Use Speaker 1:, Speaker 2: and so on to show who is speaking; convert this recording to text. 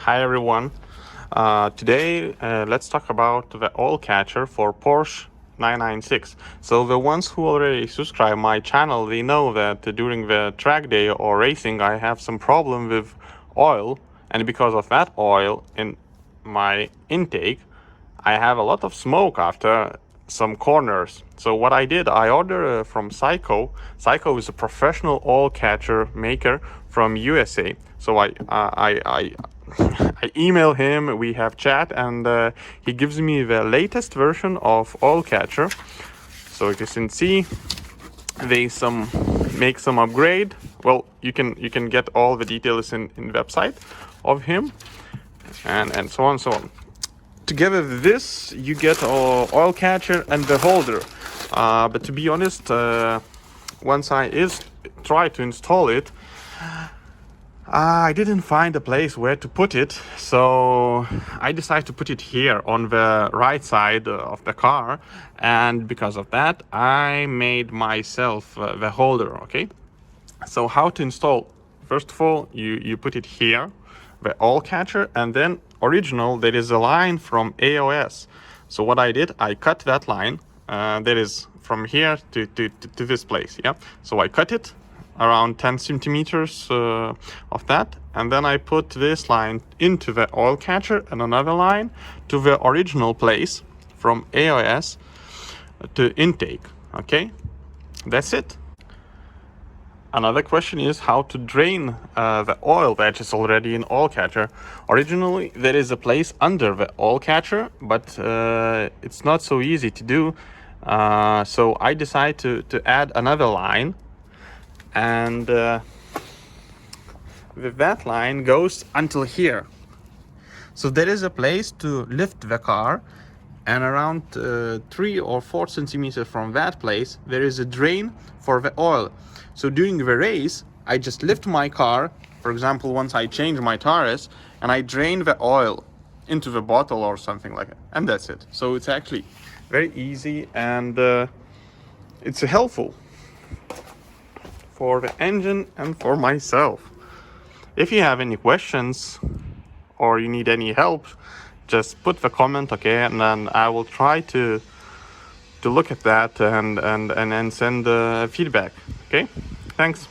Speaker 1: Hi everyone. Today let's talk about the oil catcher for Porsche 996. So the ones who already subscribe my channel, they know that during the track day or racing I have some problem with oil, and because of that oil in my intake I have a lot of smoke after some corners. So what I did, I ordered from Psycho. Psycho is a professional oil catcher maker from USA. So I I email him, we have chat, and he gives me the latest version of oil catcher. So as you can see, they make some upgrade. Well, you can get all the details in website of him, and so on and so on. Together with this, you get oil catcher and the holder. But to be honest, once I try to install it, I didn't find a place where to put it, so I decided to put it here on the right side of the car, and because of that I made myself the holder. Okay, so how to install? First of all, you put it here, the oil catcher, and then original there is a line from AOS. So what I did, I cut that line that is from here to this place. Yeah, so I cut it around 10 centimeters of that, and then I put this line into the oil catcher and another line to the original place from AOS to intake. Okay, that's it. Another question is how to drain the oil that is already in oil catcher. Originally there is a place under the oil catcher, but it's not so easy to do, so I decided to add another line, and that line goes until here. So there is a place to lift the car, and around 3 or 4 centimeters from that place there is a drain for the oil. So during the race I just lift my car, for example once I change my tires, and I drain the oil into the bottle or something like that, and that's it. So it's actually very easy, and it's helpful for the engine and for myself. If you have any questions or you need any help, just put the comment, okay, and then I will try to look at that and send feedback. Okay, thanks.